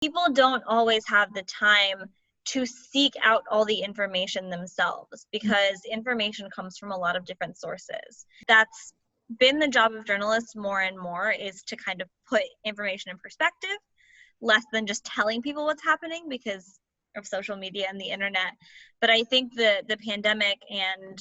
People don't always have the time to seek out all the information themselves because information comes from a lot of different sources. That's been the job of journalists more and more, is to kind of put information in perspective, less than just telling people what's happening because of social media and the internet. But I think the pandemic and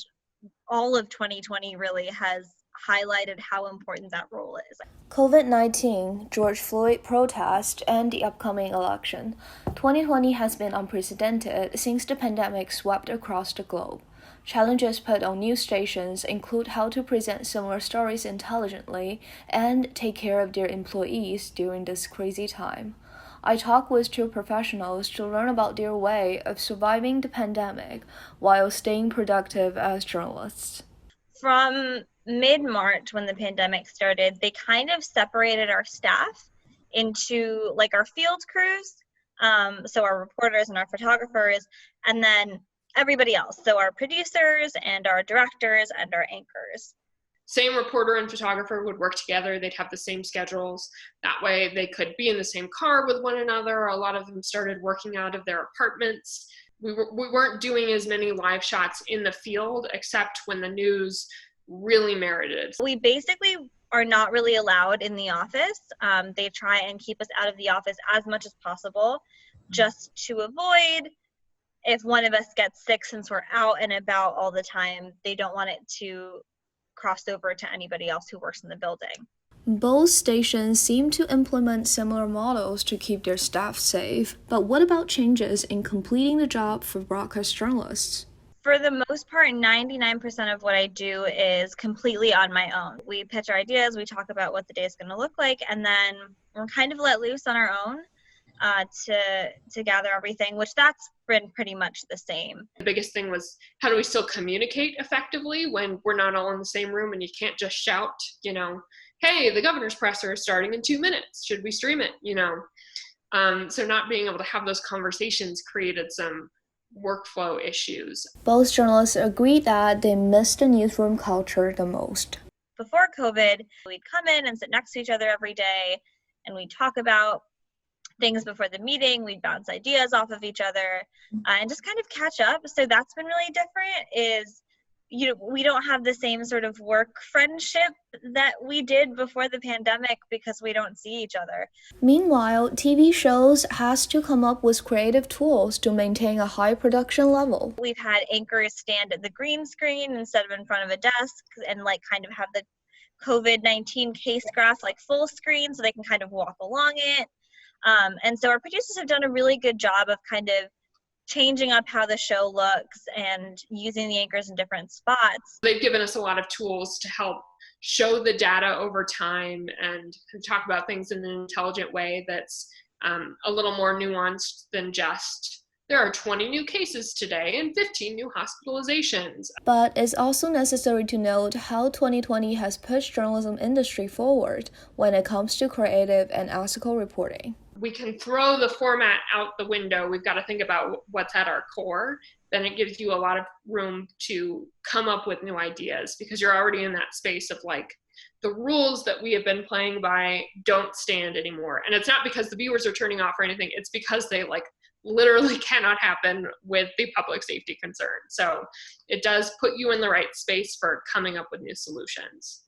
all of 2020 really has highlighted how important that role is. COVID-19, George Floyd protest, and the upcoming election. 2020 has been unprecedented since the pandemic swept across the globe. Challenges put on news stations include how to present similar stories intelligently and take care of their employees during this crazy time. I talked with two professionals to learn about their way of surviving the pandemic while staying productive as journalists. From mid-March, when the pandemic started, they kind of separated our staff into like our field crews, so our reporters and our photographers, and then everybody else, so our producers and our directors and our anchors. Same reporter and photographer would work together. They'd have the same schedules. That way they could be in the same car with one another. A lot of them started working out of their apartments. We weren't doing as many live shots in the field, except when the news really merited. We basically are not really allowed in the office. They try and keep us out of the office as much as possible, just to avoid, if one of us gets sick, since we're out and about all the time, they don't want it to cross over to anybody else who works in the building. Both stations seem to implement similar models to keep their staff safe, but what about changes in completing the job for broadcast journalists? For the most part, 99% of what I do is completely on my own. We pitch our ideas, we talk about what the day is going to look like, and then we're kind of let loose on our own to gather everything, which that's been pretty much the same. The biggest thing was, how do we still communicate effectively when we're not all in the same room and you can't just shout, hey, the governor's presser is starting in 2 minutes. Should we stream it? So not being able to have those conversations created some workflow issues. Both journalists agree that they miss the newsroom culture the most. Before COVID, we'd come in and sit next to each other every day, and we'd talk about things before the meeting. We'd bounce ideas off of each other and just kind of catch up. So that's been really different, is we don't have the same sort of work friendship that we did before the pandemic because we don't see each other. Meanwhile, TV shows has to come up with creative tools to maintain a high production level. We've had anchors stand at the green screen instead of in front of a desk and kind of have the COVID-19 case graph full screen so they can kind of walk along it. And so our producers have done a really good job of kind of changing up how the show looks and using the anchors in different spots. They've given us a lot of tools to help show the data over time and talk about things in an intelligent way that's a little more nuanced than just, there are 20 new cases today and 15 new hospitalizations. But it's also necessary to note how 2020 has pushed journalism industry forward when it comes to creative and ethical reporting. We can throw the format out the window. We've got to think about what's at our core. Then it gives you a lot of room to come up with new ideas because you're already in that space of the rules that we have been playing by don't stand anymore. And it's not because the viewers are turning off or anything. It's because they literally cannot happen with the public safety concern. So it does put you in the right space for coming up with new solutions.